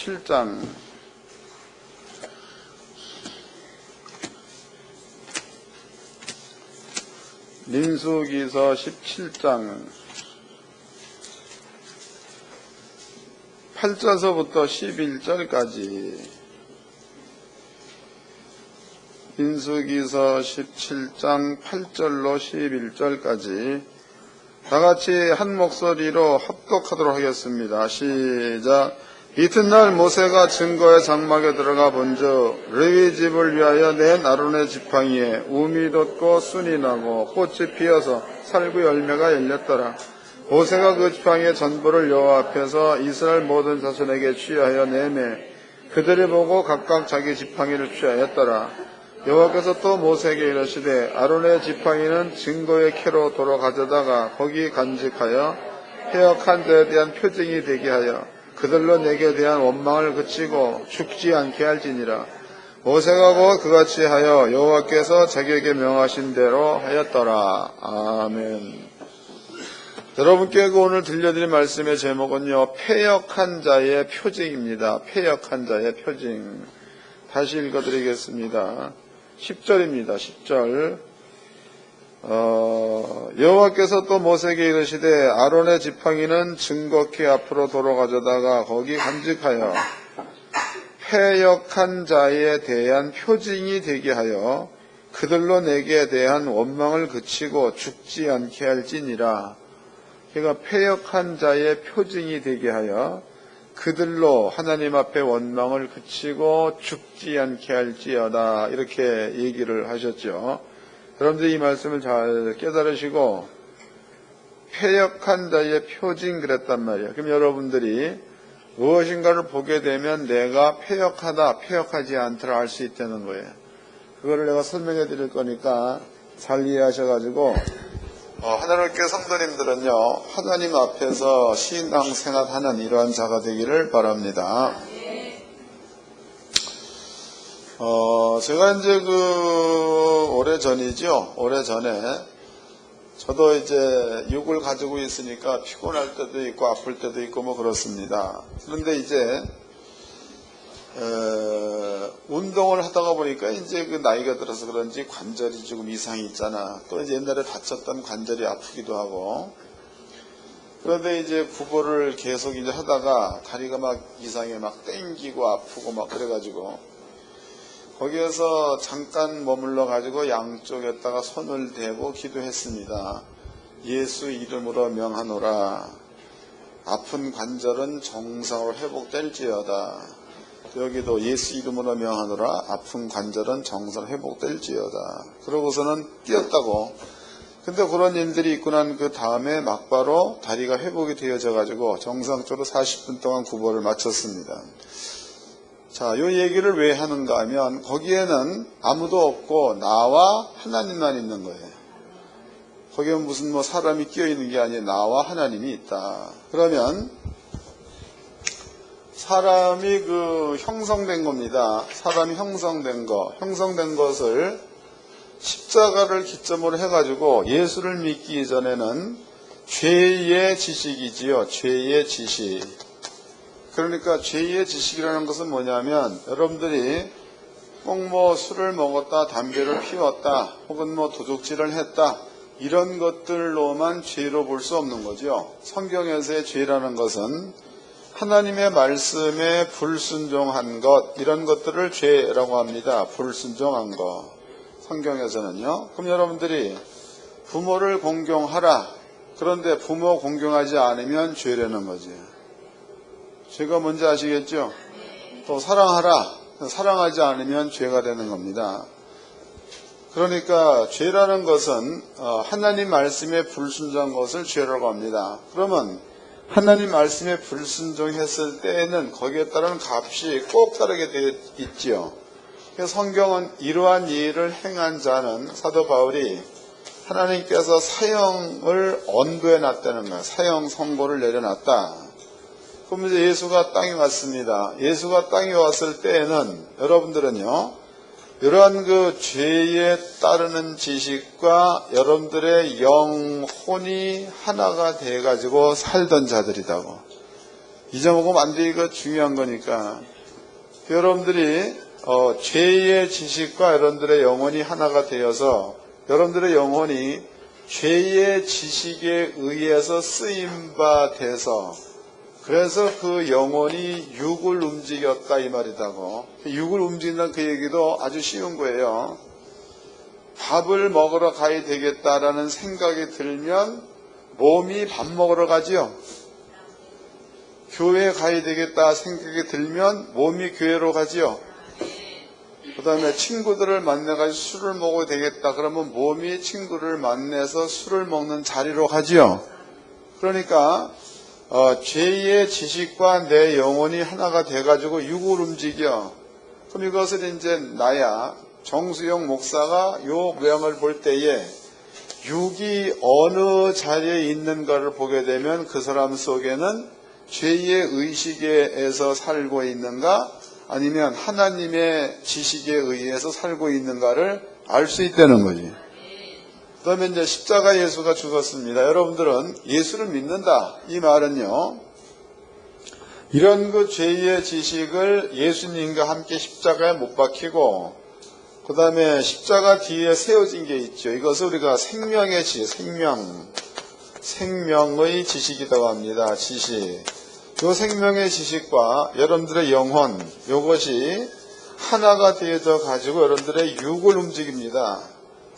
17장 민수기서 17장 8절서부터 11절까지 민수기서 17장 8절로 11절까지 다같이 한 목소리로 합독하도록 하겠습니다. 시작. 이튿날 모세가 증거의 장막에 들어가 본즉 레위 집을 위하여 낸 아론의 지팡이에 우미 돋고 순이 나고 꽃이 피어서 살구 열매가 열렸더라. 모세가 그 지팡이의 전부를 여호와 앞에서 이스라엘 모든 자손에게 취하여 내매 그들이 보고 각각 자기 지팡이를 취하였더라. 여호와께서 또 모세에게 이르시되 아론의 지팡이는 증거의 캐로 도로 가져다가 거기 간직하여 패역한 자에 대한 표징이 되게 하여 그들로 내게 대한 원망을 그치고 죽지 않게 할지니라. 모세가 곧 그같이 하여 여호와께서 자기에게 명하신 대로 하였더라. 아멘. 여러분께 오늘 들려드릴 말씀의 제목은요, 패역한 자의 표징입니다. 패역한 자의 표징. 다시 읽어드리겠습니다. 10절입니다. 10절. 여호와께서 또 모세에게 이르시되 아론의 지팡이는 증거키 앞으로 도로 가져다가 거기 간직하여 패역한 자에 대한 표징이 되게 하여 그들로 내게 대한 원망을 그치고 죽지 않게 할지니라. 그러니까 패역한 자의 표징이 되게 하여 그들로 하나님 앞에 원망을 그치고 죽지 않게 할지어다. 이렇게 얘기를 하셨죠. 여러분들 이 말씀을 잘 깨달으시고 패역한 자의 표징 그랬단 말이에요. 그럼 여러분들이 무엇인가를 보게 되면 내가 패역하다, 패역하지 않더라 알 수 있다는 거예요. 그거를 내가 설명해 드릴 거니까 잘 이해하셔가지고 하나님 교회 성도님들은요, 하나님 앞에서 신앙생활하는 이러한 자가 되기를 바랍니다. 제가 이제 오래전에, 저도 이제 육을 가지고 있으니까 피곤할 때도 있고 아플 때도 있고 뭐 그렇습니다. 그런데 이제, 운동을 하다가 보니까 이제 그 나이가 들어서 그런지 관절이 조금 이상이 있잖아. 또 이제 옛날에 다쳤던 관절이 아프기도 하고. 그런데 이제 구보를 계속 이제 하다가 다리가 막 이상해 막 땡기고 아프고 막 그래가지고 거기에서 잠깐 머물러 가지고 양쪽에다가 손을 대고 기도했습니다. 예수 이름으로 명하노라. 아픈 관절은 정상으로 회복될지어다. 여기도 예수 이름으로 명하노라. 아픈 관절은 정상 회복될지어다. 그러고서는 뛰었다고. 근데 그런 일들이 있고 난 그 다음에 막바로 다리가 회복이 되어져 가지고 정상적으로 40분 동안 구보를 마쳤습니다. 자, 이 얘기를 왜 하는가 하면 거기에는 아무도 없고 나와 하나님만 있는 거예요. 거기에 무슨 사람이 끼어 있는 게 아니라 나와 하나님이 있다. 그러면 사람이 형성된 겁니다. 사람이 형성된 것을 십자가를 기점으로 해가지고 예수를 믿기 이전에는 죄의 지식이지요. 죄의 지식. 그러니까 죄의 지식이라는 것은 뭐냐면 여러분들이 꼭 술을 먹었다, 담배를 피웠다, 혹은 도둑질을 했다, 이런 것들로만 죄로 볼 수 없는 거죠. 성경에서의 죄라는 것은 하나님의 말씀에 불순종한 것, 이런 것들을 죄라고 합니다. 불순종한 것. 성경에서는요. 그럼 여러분들이 부모를 공경하라. 그런데 부모 공경하지 않으면 죄라는 거지. 죄가 뭔지 아시겠죠? 또 사랑하라. 사랑하지 않으면 죄가 되는 겁니다. 그러니까 죄라는 것은 하나님 말씀에 불순종한 것을 죄라고 합니다. 그러면 하나님 말씀에 불순종했을 때에는 거기에 따른 값이 꼭 따르게 되어 있지요. 그래서 성경은 이러한 일을 행한 자는 사도 바울이 하나님께서 사형을 언도해 놨다는 거예요. 사형 선고를 내려놨다. 그럼 이제 예수가 땅에 왔습니다. 예수가 땅에 왔을 때에는 여러분들은요, 이러한 죄에 따르는 지식과 여러분들의 영혼이 하나가 돼가지고 살던 자들이라고. 잊어먹으면 안 돼. 이거 중요한 거니까. 여러분들이 죄의 지식과 여러분들의 영혼이 하나가 되어서 여러분들의 영혼이 죄의 지식에 의해서 쓰임바 돼서 그래서 그 영혼이 육을 움직였다 이 말이다고. 육을 움직인다는 그 얘기도 아주 쉬운 거예요. 밥을 먹으러 가야 되겠다라는 생각이 들면 몸이 밥 먹으러 가지요. 교회에 가야 되겠다 생각이 들면 몸이 교회로 가지요. 그 다음에 친구들을 만나가지고 술을 먹어야 되겠다 그러면 몸이 친구를 만나서 술을 먹는 자리로 가지요. 그러니까 죄의 지식과 내 영혼이 하나가 돼가지고 육을 움직여. 그럼 이것을 이제 나야 정수영 목사가 요 모양을 볼 때에 육이 어느 자리에 있는가를 보게 되면 그 사람 속에는 죄의 의식에서 살고 있는가 아니면 하나님의 지식에 의해서 살고 있는가를 알 수 있다는 거지. 그 다음에 이제 십자가 예수가 죽었습니다. 여러분들은 예수를 믿는다. 이 말은요, 이런 그 죄의 지식을 예수님과 함께 십자가에 못 박히고, 그 다음에 십자가 뒤에 세워진 게 있죠. 이것을 우리가 생명의 지식, 생명의 지식이라고 합니다. 지식. 이 생명의 지식과 여러분들의 영혼, 이것이 하나가 되어져 가지고 여러분들의 육을 움직입니다.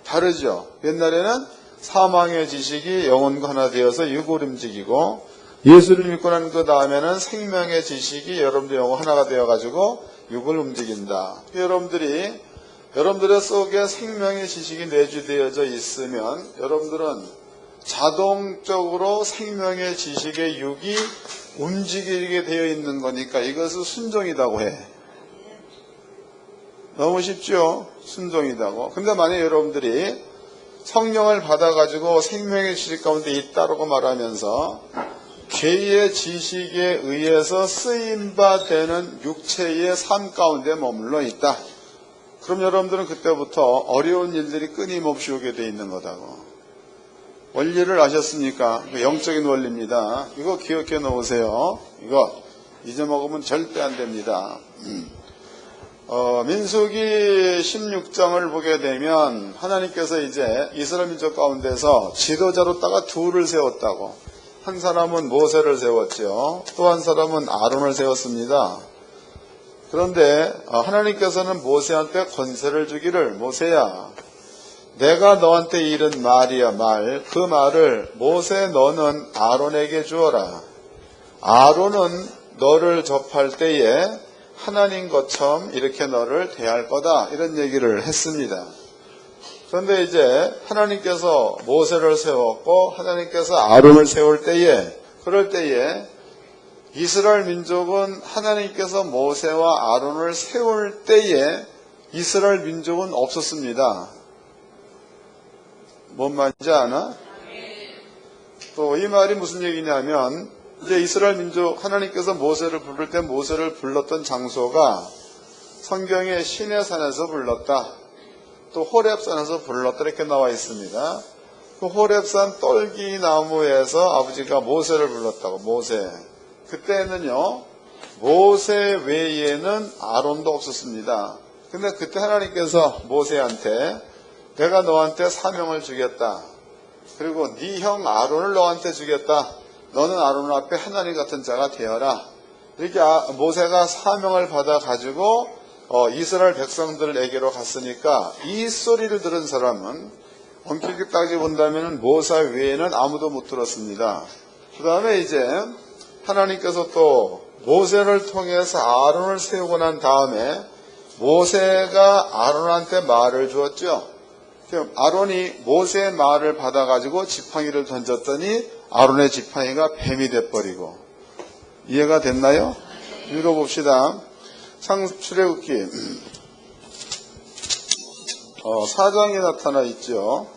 다르죠. 옛날에는 사망의 지식이 영혼과 하나 되어서 육을 움직이고, 예수를 믿고 난 그 다음에는 생명의 지식이 여러분들의 영혼 하나가 되어 가지고 육을 움직인다. 여러분들의 속에 생명의 지식이 내주되어져 있으면 여러분들은 자동적으로 생명의 지식의 육이 움직이게 되어 있는 거니까 이것을 순종이라고 해. 너무 쉽죠? 순종이라고. 근데 만약에 여러분들이 성령을 받아가지고 생명의 지식 가운데 있다라고 말하면서 죄의 지식에 의해서 쓰임바 되는 육체의 삶 가운데 머물러 있다. 그럼 여러분들은 그때부터 어려운 일들이 끊임없이 오게 돼 있는 거다고. 원리를 아셨습니까? 영적인 원리입니다. 이거 기억해 놓으세요. 이거 잊어먹으면 절대 안 됩니다. 민수기 16장을 보게 되면 하나님께서 이제 이스라엘 민족 가운데서 지도자로다가 둘을 세웠다고. 한 사람은 모세를 세웠죠. 또 한 사람은 아론을 세웠습니다. 그런데 하나님께서는 모세한테 권세를 주기를, 모세야, 내가 너한테 이른 말이야 말, 그 말을 모세 너는 아론에게 주어라. 아론은 너를 접할 때에 하나님 것처럼 이렇게 너를 대할 거다. 이런 얘기를 했습니다. 그런데 이제 하나님께서 모세를 세웠고 하나님께서 아론을 세울 때에, 그럴 때에 이스라엘 민족은 하나님께서 모세와 아론을 세울 때에 이스라엘 민족은 없었습니다. 뭔 말인지 아나? 또 이 말이 무슨 얘기냐면 이제 이스라엘 민족 하나님께서 모세를 부를 때 모세를 불렀던 장소가 성경에 시내산에서 불렀다. 또 호렙산에서 불렀다 이렇게 나와 있습니다. 그 호렙산 떨기나무에서 아버지가 모세를 불렀다고. 모세. 그때는요 모세 외에는 아론도 없었습니다. 근데 그때 하나님께서 모세한테 내가 너한테 사명을 주겠다. 그리고 네 형 아론을 너한테 주겠다. 너는 아론 앞에 하나님 같은 자가 되어라. 이렇게 모세가 사명을 받아가지고 이스라엘 백성들에게로 갔으니까 이 소리를 들은 사람은 엄격히 따지고 본다면 모세 외에는 아무도 못 들었습니다. 그 다음에 이제 하나님께서 또 모세를 통해서 아론을 세우고 난 다음에 모세가 아론한테 말을 주었죠. 아론이 모세의 말을 받아가지고 지팡이를 던졌더니 아론의 지팡이가 뱀이 돼버리고. 이해가 됐나요? 읽어봅시다. 출애굽기 4장에 나타나 있죠.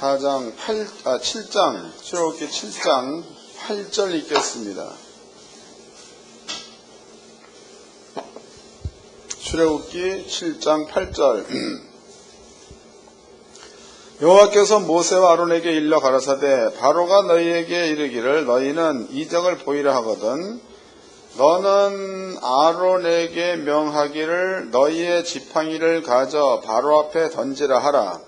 7장 출애굽기 7장 8절 읽겠습니다. 출애굽기 7장 8절 여호와께서 모세와 아론에게 일러 가라사대 바로가 너희에게 이르기를 너희는 이적을 보이라 하거든 너는 아론에게 명하기를 너희의 지팡이를 가져 바로 앞에 던지라 하라.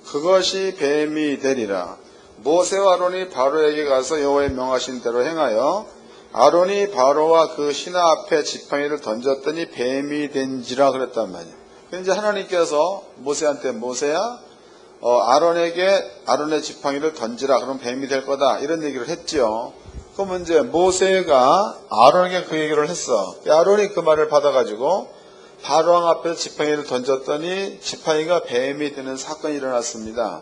그것이 뱀이 되리라. 모세와 아론이 바로에게 가서 여호와의 명하신 대로 행하여 아론이 바로와 그 신하 앞에 지팡이를 던졌더니 뱀이 된지라 그랬단 말이에요. 이제 하나님께서 모세한테 모세야 아론의 지팡이를 던지라. 그럼 뱀이 될 거다. 이런 얘기를 했죠. 그러면 이제 모세가 아론에게 그 얘기를 했어. 아론이 그 말을 받아가지고 바로왕 앞에 지팡이를 던졌더니 지팡이가 뱀이 되는 사건이 일어났습니다.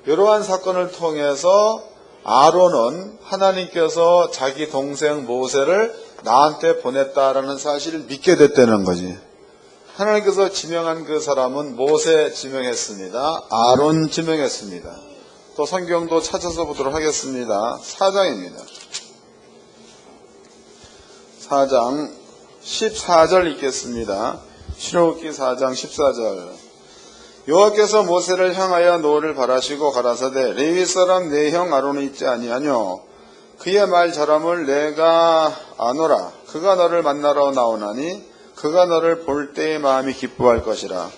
이러한 사건을 통해서 아론은 하나님께서 자기 동생 모세를 나한테 보냈다라는 사실을 믿게 됐다는 거지. 하나님께서 지명한 그 사람은 모세 지명했습니다. 아론 지명했습니다. 또 성경도 찾아서 보도록 하겠습니다. 4장입니다. 4장 14절 읽겠습니다. 신호기 4장 14절. 여호와께서 모세를 향하여 노를 바라시고 가라사대 레위 사람 내 형 아론이 있지 아니하뇨. 그의 말 잘함을 내가 아노라. 그가 너를 만나러 나오나니 그가 너를 볼 때의 마음이 기뻐할 것이라.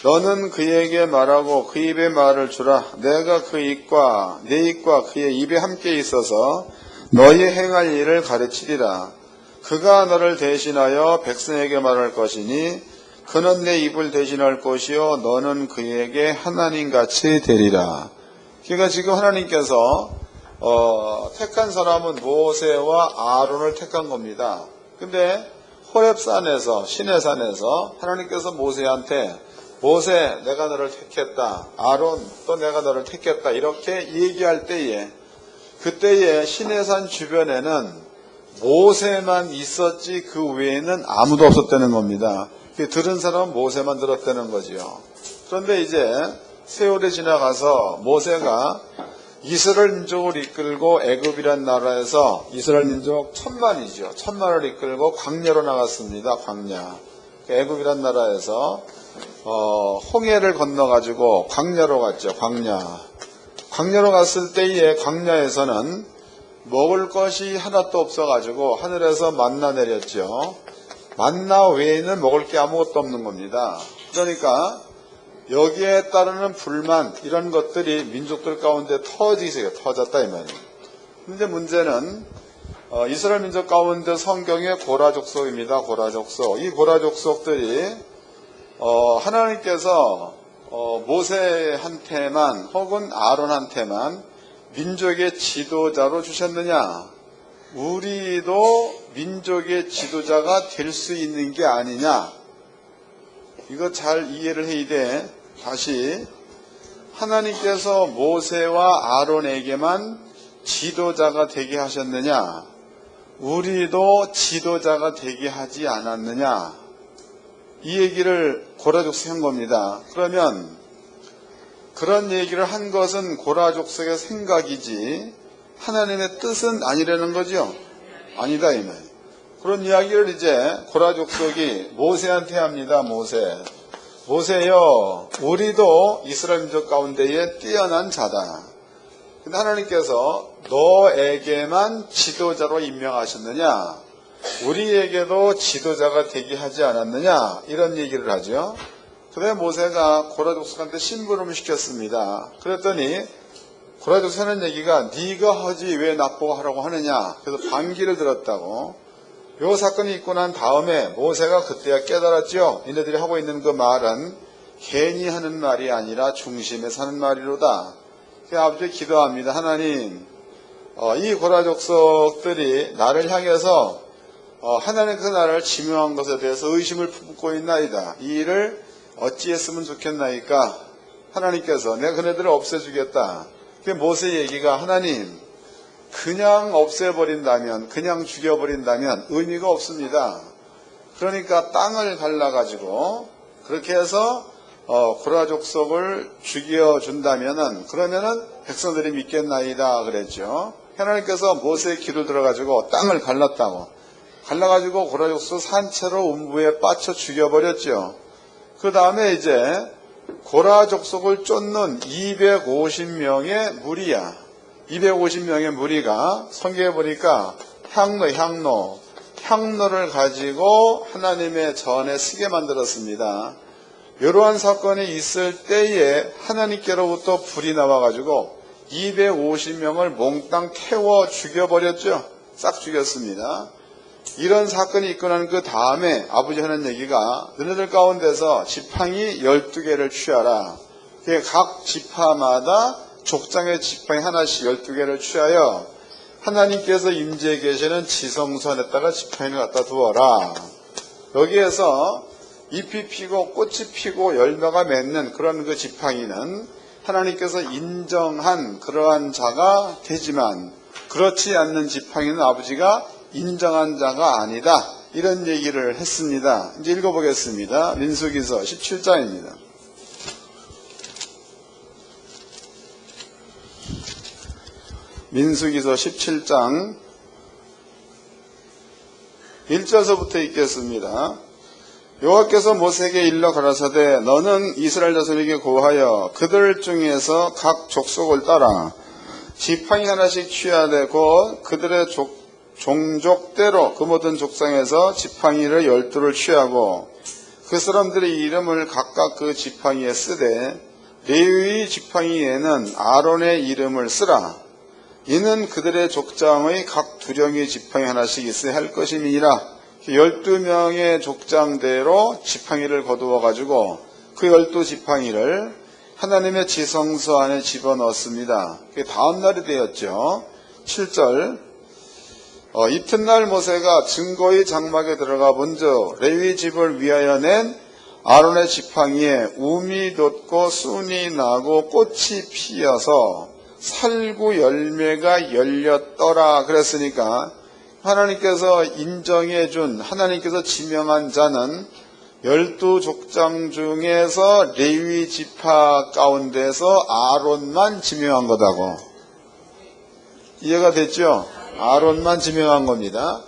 너는 그에게 말하고 그 입에 말을 주라. 내가 그 입과 내 입과 그의 입에 함께 있어서 너희 행할 일을 가르치리라. 그가 너를 대신하여 백성에게 말할 것이니 그는 내 입을 대신할 것이요 너는 그에게 하나님같이 되리라. 그러니까 지금 하나님께서 택한 사람은 모세와 아론을 택한 겁니다. 근데 호렙산에서 시내산에서 하나님께서 모세한테 모세 내가 너를 택했다. 아론 또 내가 너를 택했다. 이렇게 얘기할 때에 그때에 시내산 주변에는 모세만 있었지 그 외에는 아무도 없었다는 겁니다. 들은 사람은 모세만 들었다는 거지요. 그런데 이제 세월이 지나가서 모세가 이스라엘 민족을 이끌고 애굽이란 나라에서 이스라엘 민족 1000만이죠. 1000만을 이끌고 광야로 나갔습니다. 광야. 애굽이란 나라에서 홍해를 건너가지고 광야로 갔죠. 광야로 갔을 때에 광야에서는 먹을 것이 하나도 없어가지고 하늘에서 만나 내렸죠. 만나 외에는 먹을 게 아무것도 없는 겁니다. 그러니까 여기에 따르는 불만 이런 것들이 민족들 가운데 터졌다 이 말이에요. 근데 문제는 이스라엘 민족 가운데 성경의 고라 족속입니다. 고라 족속. 이 고라 족속들이 하나님께서 모세한테만 혹은 아론한테만 민족의 지도자로 주셨느냐? 우리도 민족의 지도자가 될 수 있는 게 아니냐? 이거 잘 이해를 해야 돼. 다시 하나님께서 모세와 아론에게만 지도자가 되게 하셨느냐? 우리도 지도자가 되게 하지 않았느냐? 이 얘기를 고라족속 한 겁니다. 그러면 그런 얘기를 한 것은 고라족속의 생각이지 하나님의 뜻은 아니라는 거죠. 아니다 이 말. 그런 이야기를 이제 고라족속이 모세한테 합니다. 모세여 우리도 이스라엘 민족 가운데에 뛰어난 자다. 근데 하나님께서 너에게만 지도자로 임명하셨느냐? 우리에게도 지도자가 되게 하지 않았느냐? 이런 얘기를 하죠. 그래 모세가 고라족속한테 심부름을 시켰습니다. 그랬더니 고라족속 하는 얘기가 네가 하지 왜 나보고 하라고 하느냐? 그래서 반기를 들었다고. 요 사건이 있고 난 다음에 모세가 그때야 깨달았죠. 얘네들이 하고 있는 그 말은 괜히 하는 말이 아니라 중심에서 하는 말이로다. 그래서 아버지 기도합니다. 하나님 이 고라족속들이 나를 향해서 하나님께서 나를 지명한 것에 대해서 의심을 품고 있나이다. 이 일을 어찌했으면 좋겠나이까? 하나님께서 내가 그네들을 없애주겠다. 그 모세 얘기가 하나님 그냥 없애버린다면 그냥 죽여버린다면 의미가 없습니다. 그러니까 땅을 갈라가지고 그렇게 해서 고라족속을 죽여준다면은 그러면은 백성들이 믿겠나이다 그랬죠. 하나님께서 모세의 기도 들어가지고 땅을 갈라가지고 고라족속 산채로 음부에 빠쳐 죽여버렸죠. 그 다음에 이제 고라 족속을 쫓는 250명의 무리야. 250명의 무리가 성경에 보니까 향로를 가지고 하나님의 전에 서게 만들었습니다. 이러한 사건이 있을 때에 하나님께로부터 불이 나와가지고 250명을 몽땅 태워 죽여버렸죠. 싹 죽였습니다. 이런 사건이 있고 난 그 다음에 아버지 하는 얘기가 너네들 가운데서 지팡이 12개를 취하라. 각 지파마다 족장의 지팡이 하나씩 12개를 취하여 하나님께서 임재해 계시는 지성소안에다가 지팡이를 갖다 두어라. 여기에서 잎이 피고 꽃이 피고 열매가 맺는 그런 그 지팡이는 하나님께서 인정한 그러한 자가 되지만 그렇지 않는 지팡이는 아버지가 인정한 자가 아니다. 이런 얘기를 했습니다. 이제 읽어보겠습니다. 민수기서 17장입니다. 민수기서 17장 1절서부터 읽겠습니다. 여호와께서 모세에게 일러 가라사대 너는 이스라엘 자손에게 고하여 그들 중에서 각 족속을 따라 지팡이 하나씩 취하되 곧 그들의 종족대로 그 모든 족장에서 지팡이를 12를 취하고 그 사람들의 이름을 각각 그 지팡이에 쓰되 레위 지팡이에는 아론의 이름을 쓰라. 이는 그들의 족장의 각 두령의 지팡이 하나씩 있어야 할 것임이니라. 12명의 족장대로 지팡이를 거두어 가지고 그 12지팡이를 하나님의 지성소 안에 집어넣었습니다. 그게 다음 날이 되었죠. 7절 이튿날 모세가 증거의 장막에 들어가 본즉 레위 집을 위하여 낸 아론의 지팡이에 움이 돋고 순이 나고 꽃이 피어서 살구 열매가 열렸더라. 그랬으니까 하나님께서 인정해준 하나님께서 지명한 자는 12족장 중에서 레위 지파 가운데서 아론만 지명한 거다고. 이해가 됐죠? 아론만 지명한 겁니다.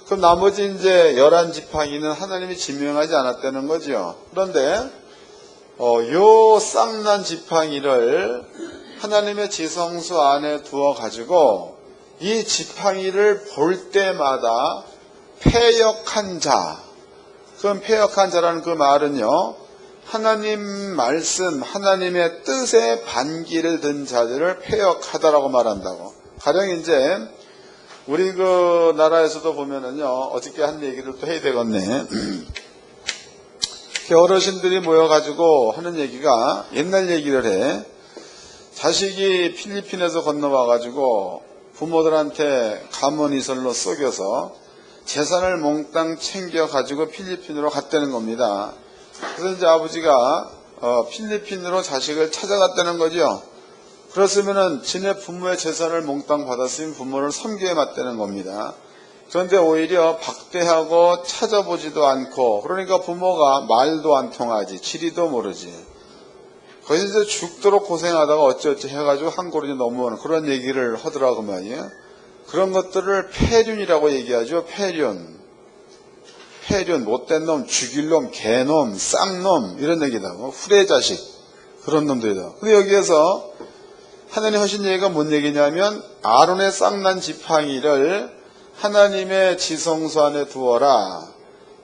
그럼 나머지 이제 11지팡이는 하나님이 지명하지 않았다는 거죠. 그런데 요 쌍난 지팡이를 하나님의 지성소 안에 두어 가지고 이 지팡이를 볼 때마다 패역한 자, 그럼 패역한 자라는 그 말은요, 하나님 말씀, 하나님의 뜻에 반기를 든 자들을 패역하다라고 말한다고. 가령 이제 우리 그 나라에서도 보면은요, 어저께 한 얘기를 또 해야 되겠네. 어르신들이 모여가지고 하는 얘기가 옛날 얘기를 해. 자식이 필리핀에서 건너와가지고 부모들한테 가문이설로 속여서 재산을 몽땅 챙겨가지고 필리핀으로 갔다는 겁니다. 그래서 이제 아버지가 필리핀으로 자식을 찾아갔다는 거죠. 그렇으면은 지네 부모의 재산을 몽땅 받았으면 부모를 섬겨야 맞다는 겁니다. 그런데 오히려 박대하고 찾아보지도 않고, 그러니까 부모가 말도 안 통하지, 지리도 모르지. 거기서 이제 죽도록 고생하다가 어쩌지 해가지고 한국으로 넘어오는 그런 얘기를 하더라고 말이에요. 그런 것들을 폐륜이라고 얘기하죠. 폐륜, 못된 놈, 죽일 놈, 개놈, 쌍놈 이런 얘기다. 후레자식 그런 놈들이다. 근데 여기에서 하나님 하신 얘기가 뭔 얘기냐면 아론의 쌍난 지팡이를 하나님의 지성소 안에 두어라.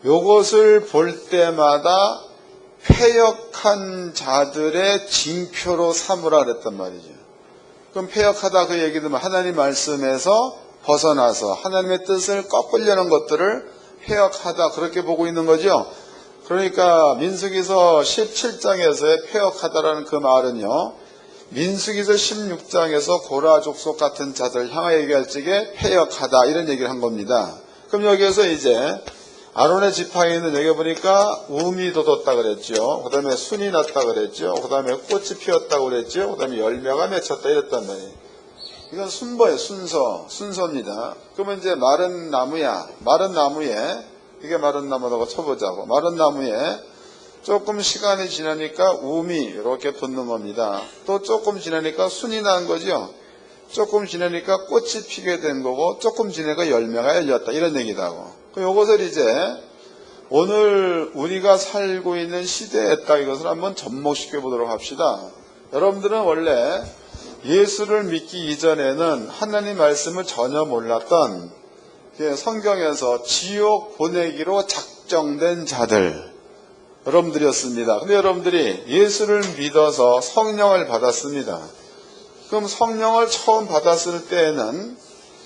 요것을 볼 때마다 패역한 자들의 징표로 삼으라 그랬단 말이죠. 그럼 패역하다 그 얘기는 하나님 말씀에서 벗어나서 하나님의 뜻을 꺾으려는 것들을 패역하다 그렇게 보고 있는 거죠. 그러니까 민수기서 17장에서의 패역하다라는 그 말은요, 민수기서 16장에서 고라 족속 같은 자들 향하여 얘기할 적에 패역하다 이런 얘기를 한 겁니다. 그럼 여기에서 이제 아론의 지팡이는 여기 보니까 움이 돋았다 그랬죠. 그 다음에 순이 났다 그랬죠. 그 다음에 꽃이 피었다고 그랬죠. 그 다음에 열매가 맺혔다 이랬단 말이에요. 이건 순서예요. 순서입니다. 그러면 이제 마른 나무야. 마른 나무에, 이게 마른 나무라고 쳐보자고. 마른 나무에 조금 시간이 지나니까 움이 이렇게 돋는 겁니다. 또 조금 지나니까 순이 난 거죠. 조금 지나니까 꽃이 피게 된 거고, 조금 지나니까 열매가 열렸다 이런 얘기다고. 그럼 이것을 이제 오늘 우리가 살고 있는 시대에 딱 이것을 한번 접목시켜 보도록 합시다. 여러분들은 원래 예수를 믿기 이전에는 하나님 말씀을 전혀 몰랐던 성경에서 지옥 보내기로 작정된 자들, 여러분들이었습니다. 근데 여러분들이 예수를 믿어서 성령을 받았습니다. 그럼 성령을 처음 받았을 때에는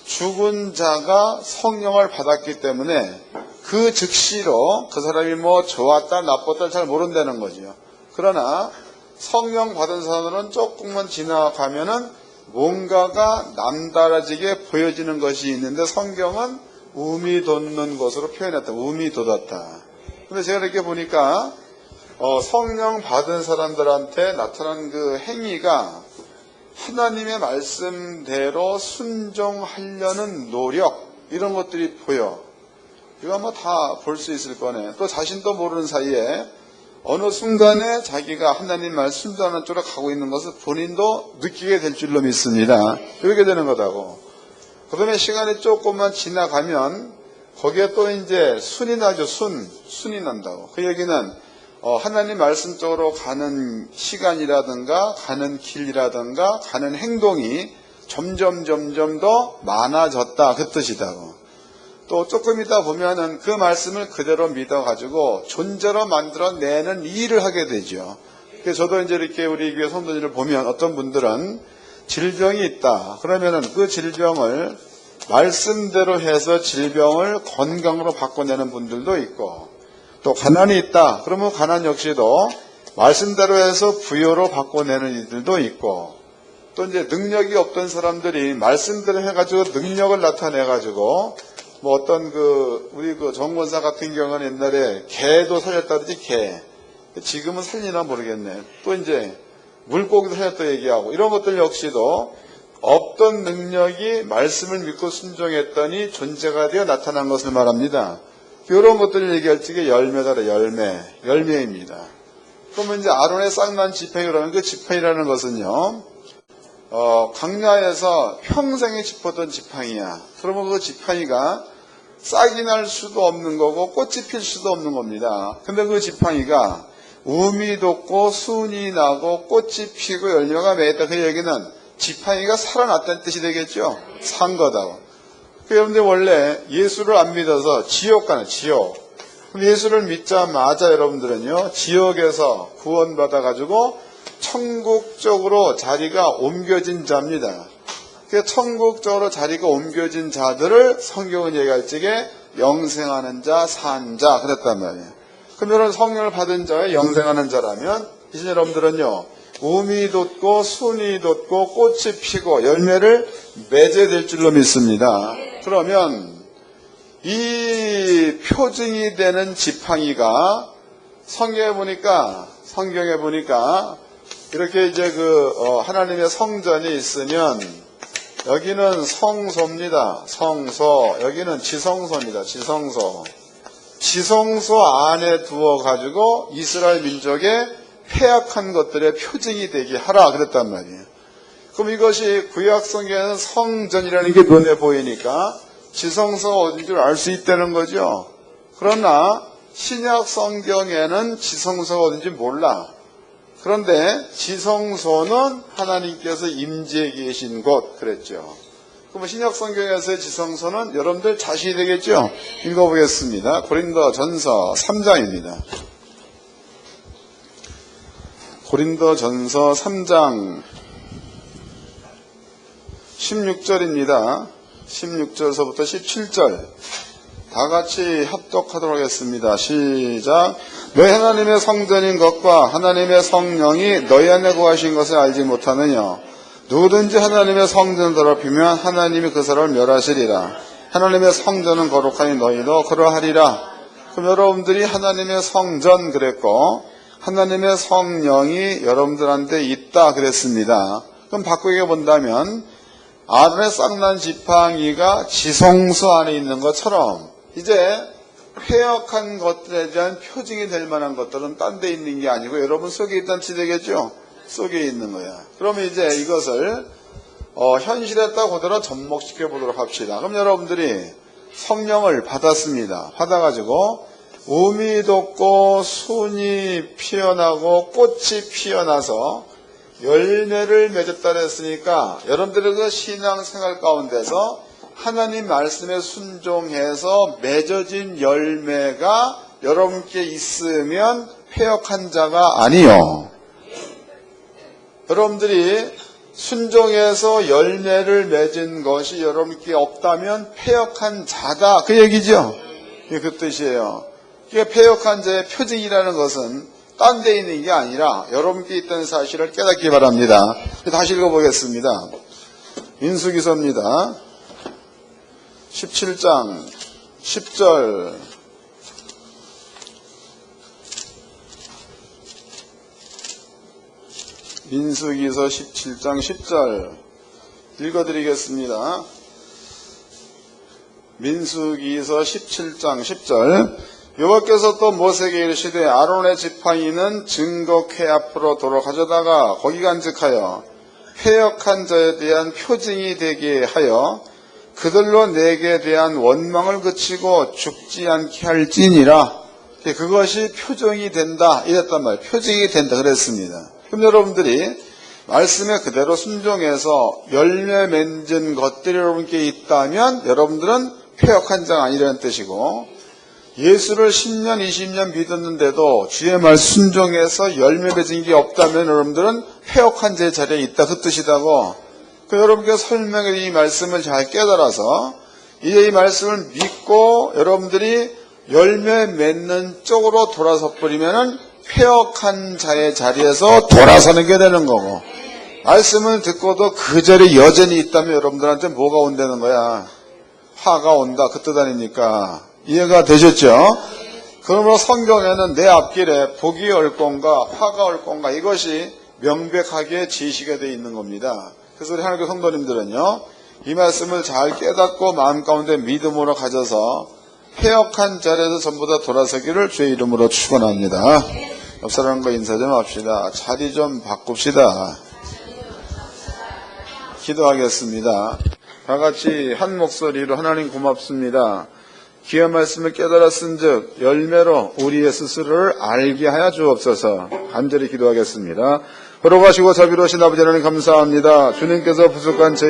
죽은 자가 성령을 받았기 때문에 그 즉시로 그 사람이 뭐 좋았다 나빴다 잘 모른다는 거죠. 그러나 성령 받은 사람들은 조금만 지나가면은 뭔가가 남다르게 보여지는 것이 있는데 성경은 우미 돋는 것으로 표현했다. 우미 돋았다. 근데 제가 이렇게 보니까 성령 받은 사람들한테 나타난 그 행위가 하나님의 말씀대로 순종하려는 노력, 이런 것들이 보여. 이거 아마 다 볼 수 있을 거네. 또 자신도 모르는 사이에 어느 순간에 자기가 하나님 말씀 순종하는 쪽으로 가고 있는 것을 본인도 느끼게 될 줄로 믿습니다. 이렇게 되는 거다고. 그 다음에 시간이 조금만 지나가면 거기에 또 이제 순이 나죠. 순이 난다고. 그 얘기는 하나님 말씀 쪽으로 가는 시간이라든가 가는 길이라든가 가는 행동이 점점 더 많아졌다, 그 뜻이다고. 또 조금 있다 보면은 그 말씀을 그대로 믿어가지고 존재로 만들어내는 일을 하게 되죠. 그래서 저도 이제 이렇게 우리 교회 성도들을 보면 어떤 분들은 질병이 있다. 그러면은 그 질병을 말씀대로 해서 질병을 건강으로 바꿔내는 분들도 있고, 또 가난이 있다. 그러면 가난 역시도 말씀대로 해서 부여로 바꿔내는 이들도 있고, 또 이제 능력이 없던 사람들이 말씀대로 해가지고 능력을 나타내가지고, 뭐 어떤 우리 정권사 같은 경우는 옛날에 개도 살렸다 그러지, 개. 지금은 살리나 모르겠네. 또 이제 물고기도 살렸다 얘기하고, 이런 것들 역시도 없던 능력이 말씀을 믿고 순종했더니 존재가 되어 나타난 것을 말합니다. 이런 것들을 얘기할 적에 열매다, 열매입니다. 그러면 이제 아론의 쌍난 지팡이라는 그 지팡이라는 것은요, 광야에서 평생에 짚었던 지팡이야. 그러면 그 지팡이가 싹이 날 수도 없는 거고 꽃이 필 수도 없는 겁니다. 근데 그 지팡이가 우미 돋고 순이 나고 꽃이 피고 열매가 맺었다. 그 얘기는 지팡이가 살아났다는 뜻이 되겠죠. 산 거다고. 여러분들 원래 예수를 안 믿어서 지옥 가는, 지옥. 예수를 믿자마자 여러분들은요, 지옥에서 구원받아가지고 천국 쪽으로 자리가 옮겨진 자입니다. 천국 쪽으로 자리가 옮겨진 자들을 성경은 얘기할 적에 영생하는 자, 산 자, 그랬단 말이에요. 그럼 여러분 성령을 받은 자의 영생하는 자라면, 이제 여러분들은요, 우미 돋고 순이 돋고 꽃이 피고 열매를 맺어야 될 줄로 믿습니다. 그러면 이 표징이 되는 지팡이가 성경에 보니까 이렇게 이제 하나님의 성전이 있으면 여기는 성소입니다. 성소. 여기는 지성소입니다. 지성소. 지성소 안에 두어 가지고 이스라엘 민족의 패약한 것들의 표징이 되게 하라 그랬단 말이에요. 그럼 이것이 구약 성경에는 성전이라는 게 눈에 보이니까 지성소가 어딘 줄 알 수 있다는 거죠. 그러나 신약 성경에는 지성소가 어딘지 몰라. 그런데 지성소는 하나님께서 임재해 계신 곳 그랬죠. 그럼 신약 성경에서의 지성소는 여러분들 자신이 되겠죠. 읽어보겠습니다. 고린도전서 3장입니다. 고린도전서 3장 16절입니다. 16절서부터 17절 다 같이 합독하도록 하겠습니다. 시작. 너희 하나님의 성전인 것과 하나님의 성령이 너희 안에 거하신 것을 알지 못하느냐. 누구든지 하나님의 성전을 더럽히면 하나님이 그 사람을 멸하시리라. 하나님의 성전은 거룩하니 너희도 그러하리라. 그럼 여러분들이 하나님의 성전 그랬고 하나님의 성령이 여러분들한테 있다 그랬습니다. 그럼 바꾸게 본다면 아론의 쌍난 지팡이가 지성소 안에 있는 것처럼 이제 폐역한 것들에 대한 표징이 될 만한 것들은 딴 데 있는 게 아니고 여러분 속에 있다는 뜻이 되겠죠? 속에 있는 거야. 그러면 이제 이것을 현실에다 그대로 접목시켜 보도록 합시다. 그럼 여러분들이 성령을 받았습니다. 받아가지고 우미 돋고 순이 피어나고 꽃이 피어나서 열매를 맺었다 그랬으니까 여러분들의 그 신앙생활 가운데서 하나님 말씀에 순종해서 맺어진 열매가 여러분께 있으면 패역한 자가 아니요. 여러분들이 순종해서 열매를 맺은 것이 여러분께 없다면 패역한 자다. 그 얘기죠. 이게 그 뜻이에요. 이게 패역한 자의 표징이라는 것은 딴 데 있는 게 아니라 여러분께 있다는 사실을 깨닫기 바랍니다. 다시 읽어보겠습니다. 민수기서입니다. 17장 10절 민수기서 17장 10절 읽어드리겠습니다. 민수기서 17장 10절 여호와께서 또 모세에게 이르시되 아론의 지팡이는 증거궤 앞으로 도로 가져다가 거기 간직하여 패역한 자에 대한 표징이 되게 하여 그들로 내게 대한 원망을 그치고 죽지 않게 할지니라. 그것이 표징이 된다 이랬단 말이에요. 표징이 된다 그랬습니다. 그럼 여러분들이 말씀에 그대로 순종해서 열매 맺은 것들이 여러분께 있다면 여러분들은 패역한 자가 아니라는 뜻이고, 예수를 10년 20년 믿었는데도 주의 말 순종해서 열매 맺은 게 없다면 여러분들은 패역한 자의 자리에 있다 그 뜻이다고. 여러분께 설명해 이 말씀을 잘 깨달아서 이제 이 말씀을 믿고 여러분들이 열매 맺는 쪽으로 돌아서 버리면은 패역한 자의 자리에서 돌아서는 게 되는 거고, 말씀을 듣고도 그 자리에 여전히 있다면 여러분들한테 뭐가 온다는 거야? 화가 온다 그 뜻 아닙니까? 이해가 되셨죠? 그러므로 성경에는 내 앞길에 복이 올 건가 화가 올 건가 이것이 명백하게 지시가 되어 있는 겁니다. 그래서 우리 하나님의 성도님들은요, 이 말씀을 잘 깨닫고 마음 가운데 믿음으로 가져서 패역한 자리에서 전부 다 돌아서기를 주의 이름으로 축원합니다. 옆 사람과 인사 좀 합시다. 자리 좀 바꿉시다. 기도하겠습니다. 다 같이 한 목소리로 하나님 고맙습니다. 귀한 말씀을 깨달았은즉 열매로 우리의 스스로를 알게 하여 주옵소서. 간절히 기도하겠습니다. 걸어가시고 자비로우신 아버지 하나님 감사합니다. 주님께서 부족한 저희